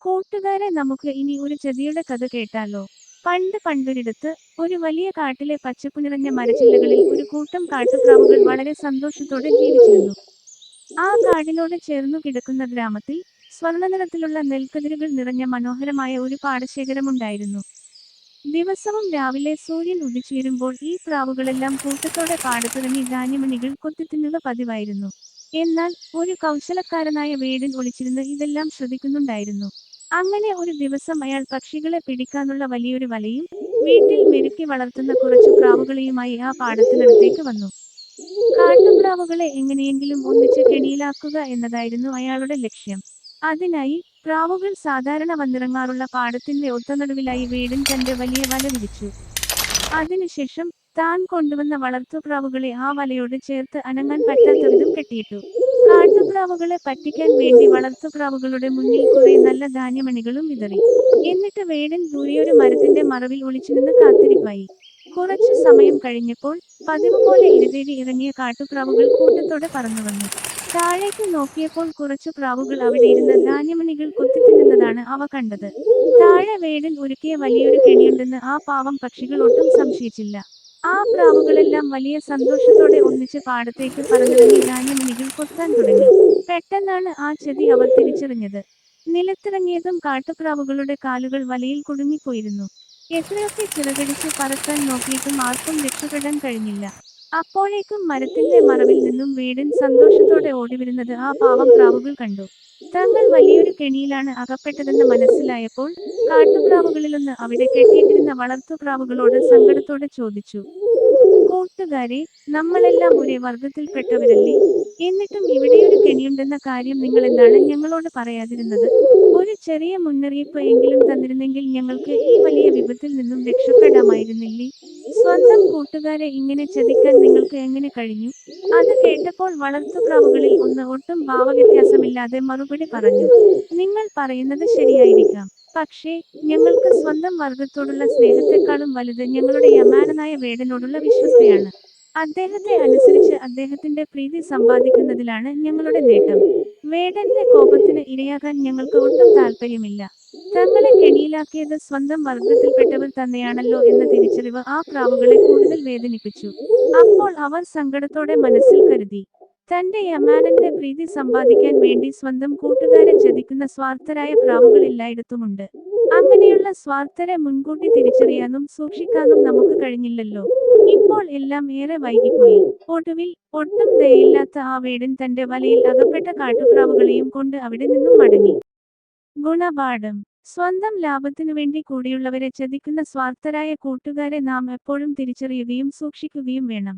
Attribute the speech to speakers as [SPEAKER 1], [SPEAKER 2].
[SPEAKER 1] കൂട്ടുകാരെ, നമുക്ക് ഇനി ഒരു ചതിയുടെ കഥ കേട്ടാലോ? പണ്ടൊരിടത്ത് ഒരു വലിയ കാട്ടിലെ പച്ചപ്പു നിറഞ്ഞ മരച്ചില്ലകളിൽ ഒരു കൂട്ടം കാട്ടുപ്രാവുകൾ വളരെ സന്തോഷത്തോടെ ജീവിച്ചിരുന്നു. ആ കാടിനോട് ചേർന്നു കിടക്കുന്ന ഗ്രാമത്തിൽ സ്വർണ്ണനിറത്തിലുള്ള നെൽക്കതിരുകൾ നിറഞ്ഞ മനോഹരമായ ഒരു പാടശേഖരമുണ്ടായിരുന്നു. ദിവസവും രാവിലെ സൂര്യൻ ഉദിച്ചുയരുമ്പോൾ ഈ പ്രാവുകളെല്ലാം കൂട്ടത്തോടെ പാടത്തിറങ്ങി ധാന്യമണികൾ കൊത്തിത്തിന്നുക പതിവായിരുന്നു. എന്നാൽ ഒരു കൗശലക്കാരനായ വേടൻ ഒളിച്ചിരുന്ന് ഇതെല്ലാം ശ്രദ്ധിക്കുന്നുണ്ടായിരുന്നു. അങ്ങനെ ഒരു ദിവസം അയാൾ പക്ഷികളെ പിടിക്കാനുള്ള വലിയൊരു വലയും വീട്ടിൽ മെരുക്കി വളർത്തുന്ന കുറച്ചു പ്രാവുകളെയുമായി ആ പാടത്തിനടുത്തേക്ക് വന്നു. കാട്ടുപ്രാവുകളെ എങ്ങനെയെങ്കിലും ഒന്നിച്ച് കെണിയിലാക്കുക എന്നതായിരുന്നു അയാളുടെ ലക്ഷ്യം. അതിനായി പ്രാവുകൾ സാധാരണ വന്നിറങ്ങാറുള്ള പാടത്തിന്റെ ഒത്തനടുവിലായി വേടൻ തന്റെ വലിയ വല വിരിച്ചു. അതിനുശേഷം താൻ കൊണ്ടുവന്ന വളർത്തുപ്രാവുകളെ ആ വലയോട് ചേർത്ത് അനങ്ങാൻ പറ്റാത്ത വിധം കെട്ടിയിട്ടു. കാട്ടുപ്രാവുകളെ പറ്റിക്കാൻ വേണ്ടി വളർത്തുപ്രാവുകളുടെ മുന്നിൽ കുറെ നല്ല ധാന്യമണികളും വിതറി. എന്നിട്ട് വേടൻ ദൂരെയൊരു മരത്തിന്റെ മറവിൽ ഒളിച്ചുനിന്ന് കാത്തിരിപ്പായി. കുറച്ചു സമയം കഴിഞ്ഞപ്പോൾ പതിവ് പോലെ ഇരതേടി ഇറങ്ങിയ കാട്ടുപ്രാവുകൾ കൂട്ടത്തോടെ പറന്നുവന്നു. താഴേക്ക് നോക്കിയപ്പോൾ കുറച്ചു പ്രാവുകൾ അവിടെയിരുന്ന് ധാന്യമണികൾ കൊത്തിത്തിന്നുന്നതാണ് അവ കണ്ടത്. താഴെ വേടൻ ഒരുക്കിയ വലിയൊരു കെണിയുണ്ടെന്ന് ആ പാവം പക്ഷികൾ ഒട്ടും സംശയിച്ചില്ല. ആ പ്രാവുകളെല്ലാം വലിയ സന്തോഷത്തോടെ ഒന്നിച്ച് പാടത്തേക്ക് പറന്നിറങ്ങി ധാന്യമണികൾ കൊത്താൻ തുടങ്ങി. പെട്ടെന്നാണ് ആ ചതി അവർ തിരിച്ചറിഞ്ഞത്. നിലത്തിറങ്ങിയതും കാട്ടുപ്രാവുകളുടെ കാലുകൾ വലയിൽ കുടുങ്ങിപ്പോയിരുന്നു. എത്രയൊക്കെ ചിറകടിച്ച് പറക്കാൻ നോക്കിയിട്ടും ആർക്കും രക്ഷപ്പെടാൻ കഴിഞ്ഞില്ല. അപ്പോഴേക്കും മരത്തിന്റെ മറവിൽ നിന്നും വേടൻ സന്തോഷത്തോടെ ഓടിവരുന്നത് ആ പാവം പ്രാവുകൾ കണ്ടു. തങ്ങൾ വലിയൊരു കെണിയിലാണ് അകപ്പെട്ടതെന്ന് മനസ്സിലായപ്പോൾ കാട്ടുപ്രാവുകളിലൊന്ന് അവിടെ കെട്ടിയിട്ടിരുന്ന വളർത്തുപ്രാവുകളോട് സങ്കടത്തോടെ ചോദിച്ചു: "കൂട്ടുകാരെ, നമ്മളെല്ലാം ഒരേ വർഗത്തിൽപ്പെട്ടവരല്ലേ? എന്നിട്ടും ഇവിടെയൊരു കെണിയുണ്ടെന്ന കാര്യം നിങ്ങളെന്താണ് ഞങ്ങളോട് പറയാതിരുന്നത്? ഒരു ചെറിയ മുന്നറിയിപ്പ് എങ്കിലും തന്നിരുന്നെങ്കിൽ ഞങ്ങൾക്ക് ഈ വലിയ വിപത്തിൽ നിന്നും രക്ഷപ്പെടാമായിരുന്നില്ലേ? സ്വന്തം കൂട്ടുകാരെ ഇങ്ങനെ ചതിക്കാൻ നിങ്ങൾക്ക് എങ്ങനെ കഴിഞ്ഞു?" അത് കേട്ടപ്പോൾ വളർത്തുപ്രാവുകളിൽ ഒന്ന് ഒട്ടും ഭാവവ്യത്യാസമില്ലാതെ മറുപടി പറഞ്ഞു: "നിങ്ങൾ പറയുന്നത് ശരിയായിരിക്കാം. പക്ഷേ ഞങ്ങൾക്ക് സ്വന്തം വർഗത്തോടുള്ള സ്നേഹത്തെക്കാളും വലുത് ഞങ്ങളുടെ യമാനനായ വേടനോടുള്ള വിശ്വസ്തയാണ്. അദ്ദേഹത്തെ അനുസരിച്ച് അദ്ദേഹത്തിന്റെ പ്രീതി സമ്പാദിക്കുന്നതിലാണ് ഞങ്ങളുടെ നേട്ടം. വേടന്റെ കോപത്തിന് ഇരയാകാൻ ഞങ്ങൾക്ക് ഒട്ടും താൽപ്പര്യമില്ല." തങ്ങളെ കെണിയിലാക്കിയത് സ്വന്തം വർഗത്തിൽപ്പെട്ടവർ തന്നെയാണല്ലോ എന്ന തിരിച്ചറിവ് ആ പ്രാവുകളെ കൂടുതൽ വേദനിപ്പിച്ചു. അപ്പോൾ അവർ സങ്കടത്തോടെ മനസ്സിൽ കരുതി: തന്റെ യമാനന്റെ പ്രീതി സമ്പാദിക്കാൻ വേണ്ടി സ്വന്തം കൂട്ടുകാരെ ചതിക്കുന്ന സ്വാർത്ഥരായ പ്രാവുകൾ എല്ലായിടത്തുമുണ്ട്. അങ്ങനെയുള്ള സ്വാർത്ഥരെ മുൻകൂട്ടി തിരിച്ചറിയാനും സൂക്ഷിക്കാനും നമുക്ക് കഴിഞ്ഞില്ലല്ലോ. ഇപ്പോൾ എല്ലാം ഏറെ വൈകിപ്പോയി. ഒടുവിൽ ഒട്ടും ദയയില്ലാത്ത ആ വേടൻ തന്റെ വലയിൽ അകപ്പെട്ട കാട്ടുപ്രാവുകളെയും കൊണ്ട് അവിടെ നിന്നും മടങ്ങി. ഗുണപാഠം: സ്വന്തം ലാഭത്തിനുവേണ്ടി കൂടെയുള്ളവരെ ചതിക്കുന്ന സ്വാർത്ഥരായ കൂട്ടുകാരെ നാം എപ്പോഴും തിരിച്ചറിയുകയും സൂക്ഷിക്കുകയും വേണം.